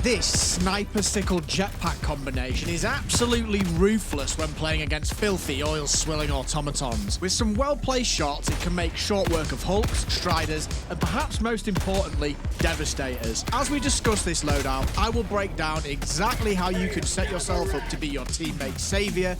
This sniper sickle jetpack combination is absolutely ruthless when playing against filthy oil-swilling automatons. With some well-placed shots, it can make short work of hulks, striders, and perhaps most importantly, devastators. As we discuss this loadout, I will break down exactly how you can set yourself up to be your teammate's savior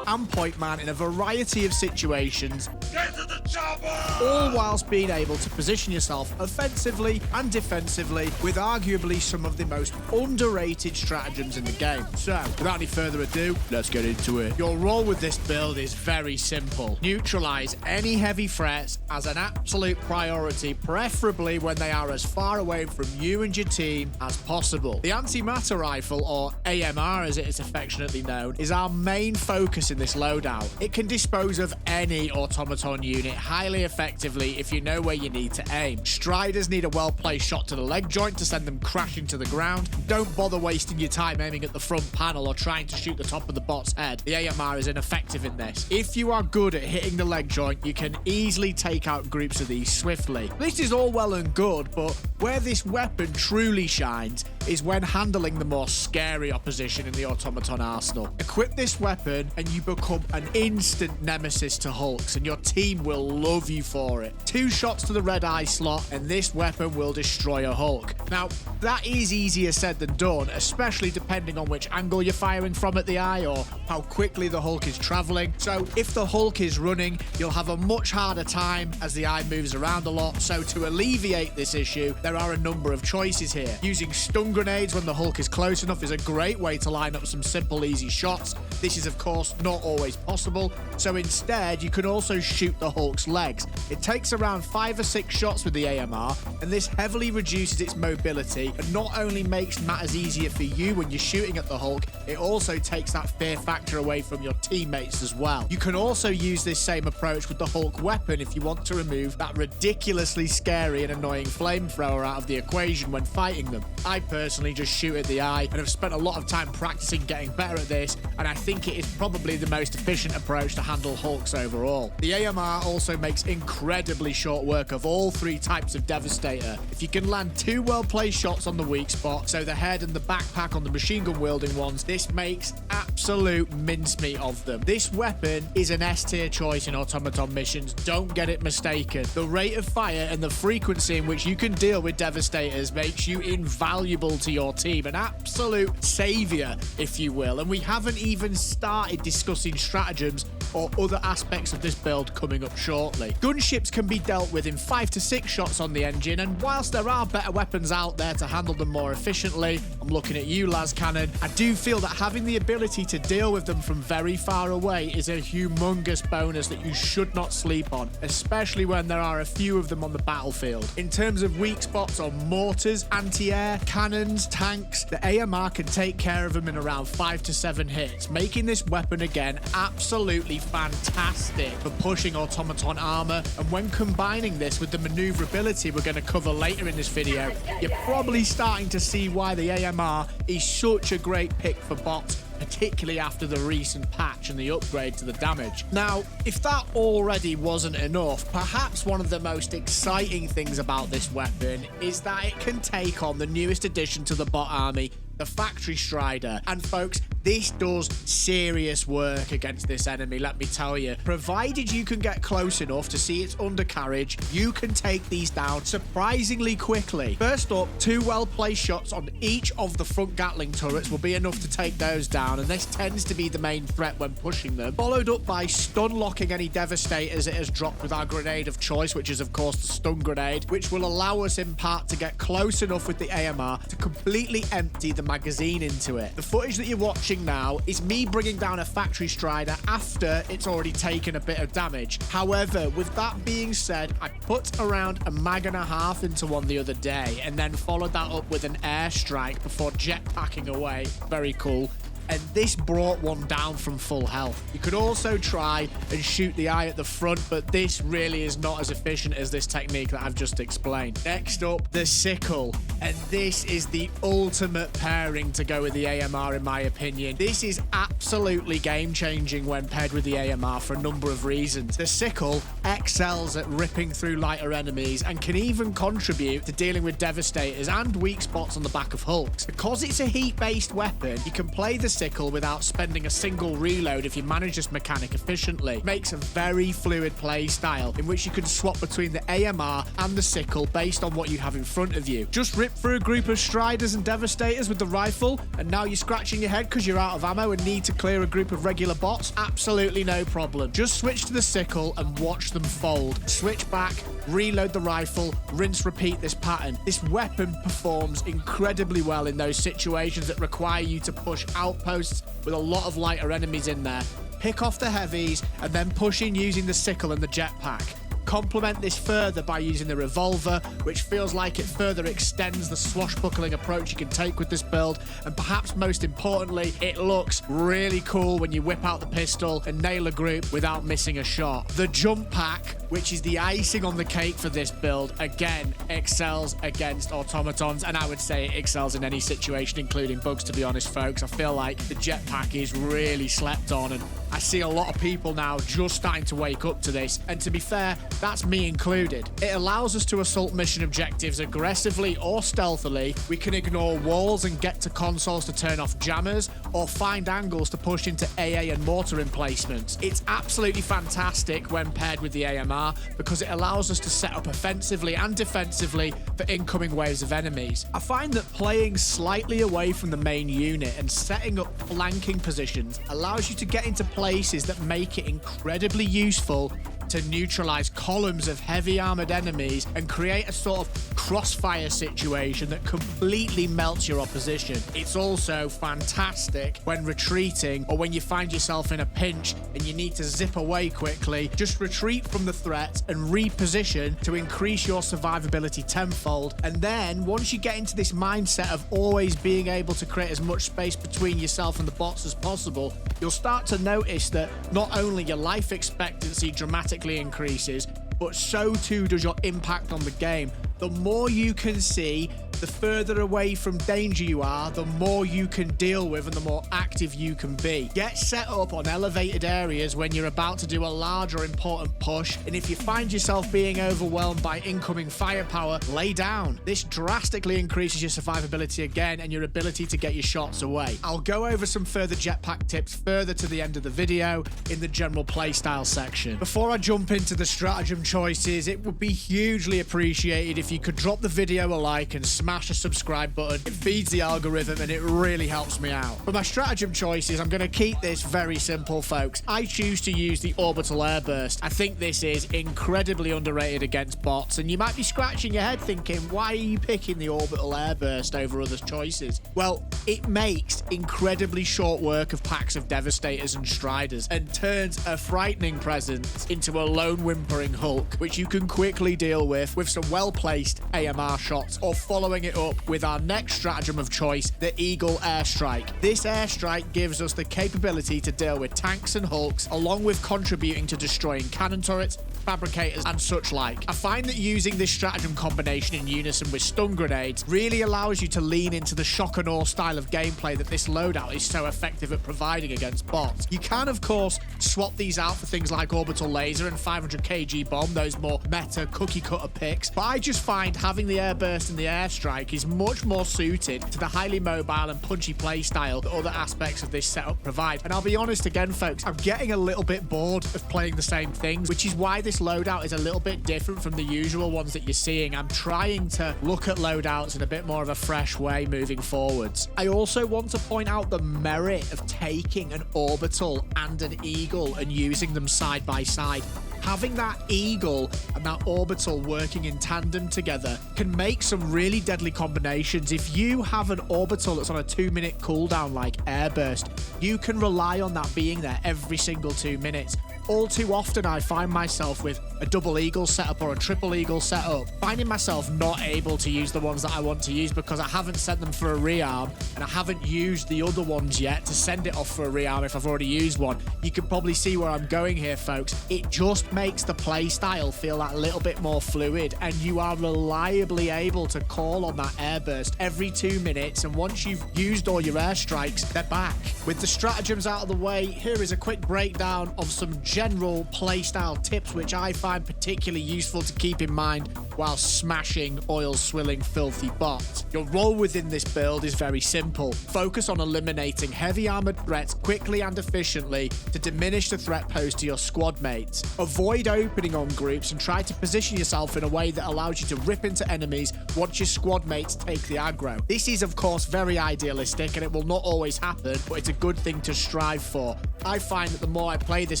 and point man in a variety of situations, Get to the chopper! all whilst being able to position yourself offensively and defensively with arguably some of the most underrated stratagems in the game. So, without any further ado, let's get into it. Your role with this build is very simple. Neutralize any heavy threats as an absolute priority, preferably when they are as far away from you and your team as possible. The antimatter rifle, or AMR as it is affectionately known, is our main focus in this loadout. It can dispose of any automaton unit highly effectively if you know where you need to aim. Striders need a well-placed shot to the leg joint to send them crashing to the ground. Don't bother wasting your time aiming at the front panel or trying to shoot the top of the bot's head. The AMR is ineffective in this. If you are good at hitting the leg joint, you can easily take out groups of these swiftly. This is all well and good, but where this weapon truly shines is when handling the more scary opposition in the automaton arsenal. Equip this weapon and you become an instant nemesis to hulks, and your team will love you for it. 2 shots to the red eye slot and this weapon will destroy a hulk. Now, that is easier said than done, especially depending on which angle you're firing from at the eye or how quickly the hulk is traveling. So if the hulk is running, you'll have a much harder time as the eye moves around a lot. So to alleviate this issue, there are a number of choices here. Using stun grenades when the hulk is close enough is a great way to line up some simple, easy shots. This is, of course, not always possible, so instead you can also shoot the hulk's legs. It takes around 5 or 6 shots with the AMR, and this heavily reduces its mobility and not only makes matters easier for you when you're shooting at the hulk, it also takes that fear factor away from your teammates as well. You can also use this same approach with the hulk weapon if you want to remove that ridiculously scary and annoying flamethrower out of the equation when fighting them. I personally just shoot at the eye and have spent a lot of time practicing getting better at this, and I think it is probably the most efficient approach to handle hulks overall. The AMR also makes incredibly short work of all 3 types of devastator. If you can land 2 well-placed shots on the weak spot, so the head and the backpack on the machine gun wielding ones, this makes absolute mincemeat of them. This weapon is an S-tier choice in automaton missions, don't get it mistaken. The rate of fire and the frequency in which you can deal with devastators makes you invaluable to your team, an absolute savior, if you will, and we haven't even started discussing stratagems or other aspects of this build coming up shortly. Gunships can be dealt with in 5 to 6 shots on the engine, and whilst there are better weapons out there to handle them more efficiently, I'm looking at you, Las Cannon, I do feel that having the ability to deal with them from very far away is a humongous bonus that you should not sleep on, especially when there are a few of them on the battlefield. In terms of weak spots on mortars, anti-air, cannons, tanks, the AMR can take care of them in around 5 to 7 hits, making this weapon again absolutely fantastic for pushing automaton armor. And when combining this with the maneuverability we're going to cover later in this video, you're probably starting to see why the AMR is such a great pick for bots, particularly after the recent patch and the upgrade to the damage. Now, if that already wasn't enough, perhaps one of the most exciting things about this weapon is that it can take on the newest addition to the bot army, the Factory Strider. And folks, this does serious work against this enemy, let me tell you. Provided you can get close enough to see its undercarriage, you can take these down surprisingly quickly. First up, 2 well-placed shots on each of the front Gatling turrets will be enough to take those down, and this tends to be the main threat when pushing them. Followed up by stun locking any devastators it has dropped with our grenade of choice, which is of course the stun grenade, which will allow us in part to get close enough with the AMR to completely empty the magazine into it. The footage that you're watching now is me bringing down a Factory Strider after it's already taken a bit of damage. However, with that being said, I put around a mag and a half into one the other day and then followed that up with an airstrike before jetpacking away. Very cool. And this brought one down from full health. You could also try and shoot the eye at the front, but this really is not as efficient as this technique that I've just explained. Next up, the sickle. And this is the ultimate pairing to go with the AMR in my opinion. This is absolutely game-changing when paired with the AMR for a number of reasons. The sickle excels at ripping through lighter enemies and can even contribute to dealing with devastators and weak spots on the back of hulks. Because it's a heat-based weapon, you can play the sickle without spending a single reload if you manage this mechanic efficiently. It makes a very fluid play style in which you can swap between the AMR and the sickle based on what you have in front of you. Just rip through a group of striders and devastators with the rifle, and now you're scratching your head because you're out of ammo and need to clear a group of regular bots? Absolutely no problem. Just switch to the sickle and watch them fold. Switch back, reload the rifle, rinse, repeat this pattern. This weapon performs incredibly well in those situations that require you to push outposts with a lot of lighter enemies in there. Pick off the heavies and then push in using the sickle and the jetpack. Complement this further by using the revolver, which feels like it further extends the swashbuckling approach you can take with this build, and perhaps most importantly, it looks really cool when you whip out the pistol and nail a group without missing a shot. The jump pack, which is the icing on the cake for this build, again excels against automatons, and I would say it excels in any situation, including bugs, to be honest, folks. I feel like the jetpack is really slept on, and I see a lot of people now just starting to wake up to this, and to be fair, that's me included. It allows us to assault mission objectives aggressively or stealthily. We can ignore walls and get to consoles to turn off jammers, or find angles to push into AA and mortar emplacements. It's absolutely fantastic when paired with the AMR because it allows us to set up offensively and defensively for incoming waves of enemies. I find that playing slightly away from the main unit and setting up flanking positions allows you to get into places that make it incredibly useful to neutralize columns of heavy armored enemies and create a sort of crossfire situation that completely melts your opposition. It's also fantastic when retreating or when you find yourself in a pinch and you need to zip away quickly. Just retreat from the threat and reposition to increase your survivability tenfold. And then once you get into this mindset of always being able to create as much space between yourself and the bots as possible, you'll start to notice that not only your life expectancy dramatically increases, but so too does your impact on the game. The more you can see, the further away from danger you are, the more you can deal with and the more active you can be. Get set up on elevated areas when you're about to do a large or important push, and if you find yourself being overwhelmed by incoming firepower, lay down. This drastically increases your survivability again and your ability to get your shots away. I'll go over some further jetpack tips further to the end of the video in the general playstyle section. Before I jump into the stratagem choices, it would be hugely appreciated if you could drop the video a like and smash a subscribe button. It feeds the algorithm and it really helps me out. For my stratagem choices, I'm going to keep this very simple, folks. I choose to use the orbital airburst. I think this is incredibly underrated against bots, and you might be scratching your head thinking, why are you picking the orbital airburst over other choices? Well, it makes incredibly short work of packs of devastators and striders and turns a frightening presence into a lone whimpering hulk, which you can quickly deal with some well-placed AMR shots, or following it up with our next stratagem of choice, the Eagle Airstrike. This airstrike gives us the capability to deal with tanks and hulks, along with contributing to destroying cannon turrets, fabricators, and such like. I find that using this stratagem combination in unison with stun grenades really allows you to lean into the shock and awe style of gameplay that this loadout is so effective at providing against bots. You can, of course, swap these out for things like orbital laser and 500 kg bomb, those more meta cookie cutter picks, but I just find having the airburst and the airstrike is much more suited to the highly mobile and punchy playstyle that other aspects of this setup provide. And I'll be honest again, folks, I'm getting a little bit bored of playing the same things, which is why this loadout is a little bit different from the usual ones that you're seeing. I'm trying to look at loadouts in a bit more of a fresh way moving forwards. I also want to point out the merit of taking an orbital and an eagle and using them side by side. Having that eagle and that orbital working in tandem together can make some really deadly combinations. If you have an orbital that's on a 2-minute cooldown like airburst, you can rely on that being there every single 2 minutes. All too often I find myself with a double eagle setup or a triple eagle setup, finding myself not able to use the ones that I want to use because I haven't sent them for a rearm and I haven't used the other ones yet to send it off for a rearm if I've already used one. You can probably see where I'm going here, folks. It just makes the play style feel that little bit more fluid, and you are reliably able to call on that airburst every 2 minutes, and once you've used all your airstrikes, they're back. With the stratagems out of the way, here is a quick breakdown of some general playstyle tips which I find particularly useful to keep in mind while smashing oil-swilling filthy bots. Your role within this build is very simple. Focus on eliminating heavy armored threats quickly and efficiently to diminish the threat posed to your squad mates. Avoid opening on groups and try to position yourself in a way that allows you to rip into enemies once your squad mates take the aggro. This is of course very idealistic and it will not always happen, but it's a good thing to strive for. I find that the more I play this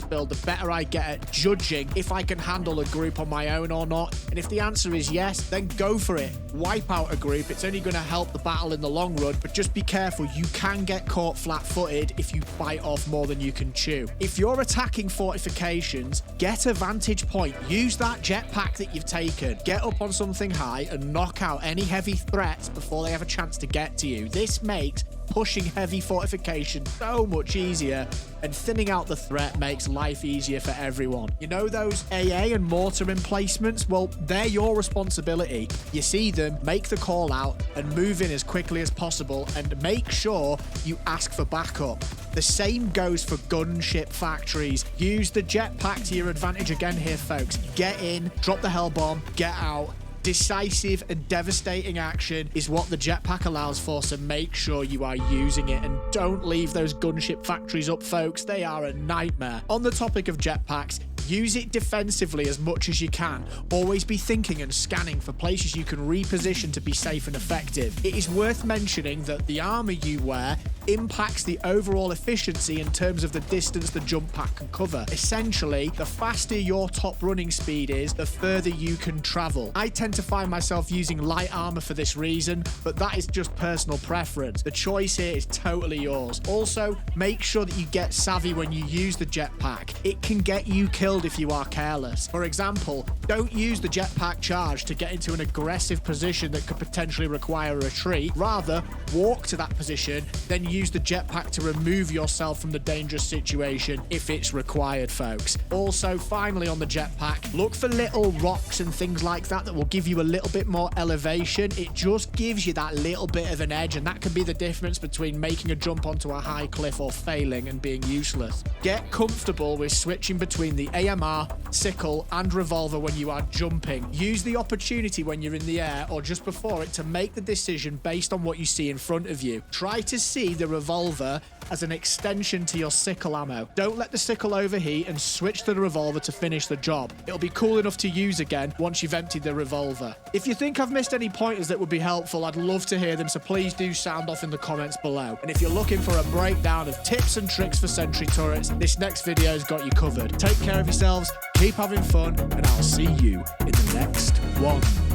build, the better I get at judging if I can handle a group on my own or not, and if the answer is yes, then go for it. Wipe out a group, it's only going to help the battle in the long run, but just be careful, you can get caught flat-footed if you bite off more than you can chew. If you're attacking fortifications, get a vantage point, use that jetpack that you've taken, get up on something high and knock out any heavy threats before they have a chance to get to you. This makes pushing heavy fortifications so much easier, and thinning out the threat makes life easier for everyone. You know those AA and mortar emplacements? Well, they're your responsibility. You see them, make the call out and move in as quickly as possible, and make sure you ask for backup. The same goes for gunship factories. Use the jetpack to your advantage again here, folks. Get in, drop the hell bomb, get out. Decisive and devastating action is what the jetpack allows for, so make sure you are using it, and don't leave those gunship factories up, folks. They are a nightmare. On the topic of jetpacks, use it defensively as much as you can. Always be thinking and scanning for places you can reposition to be safe and effective. It is worth mentioning that the armor you wear impacts the overall efficiency in terms of the distance the jump pack can cover. Essentially, the faster your top running speed is, the further you can travel. I tend to find myself using light armor for this reason, but that is just personal preference. The choice here is totally yours. Also, make sure that you get savvy when you use the jetpack. It can get you killed if you are careless. For example, don't use the jetpack charge to get into an aggressive position that could potentially require a retreat. Rather, walk to that position, then use the jetpack to remove yourself from the dangerous situation if it's required, folks. Also, finally on the jetpack, look for little rocks and things like that will give you a little bit more elevation. It just gives you that little bit of an edge, and that can be the difference between making a jump onto a high cliff or failing and being useless. Get comfortable with switching between the AMR, sickle and revolver when you are jumping. Use the opportunity when you're in the air or just before it to make the decision based on what you see in front of you. Try to see the revolver as an extension to your sickle ammo. Don't let the sickle overheat and switch to the revolver to finish the job. It'll be cool enough to use again once you've emptied the revolver. If you think I've missed any pointers that would be helpful, I'd love to hear them, so please do sound off in the comments below. And if you're looking for a breakdown of tips and tricks for sentry turrets, this next video's got you covered. Take care of yourselves, keep having fun, and I'll see you in the next one.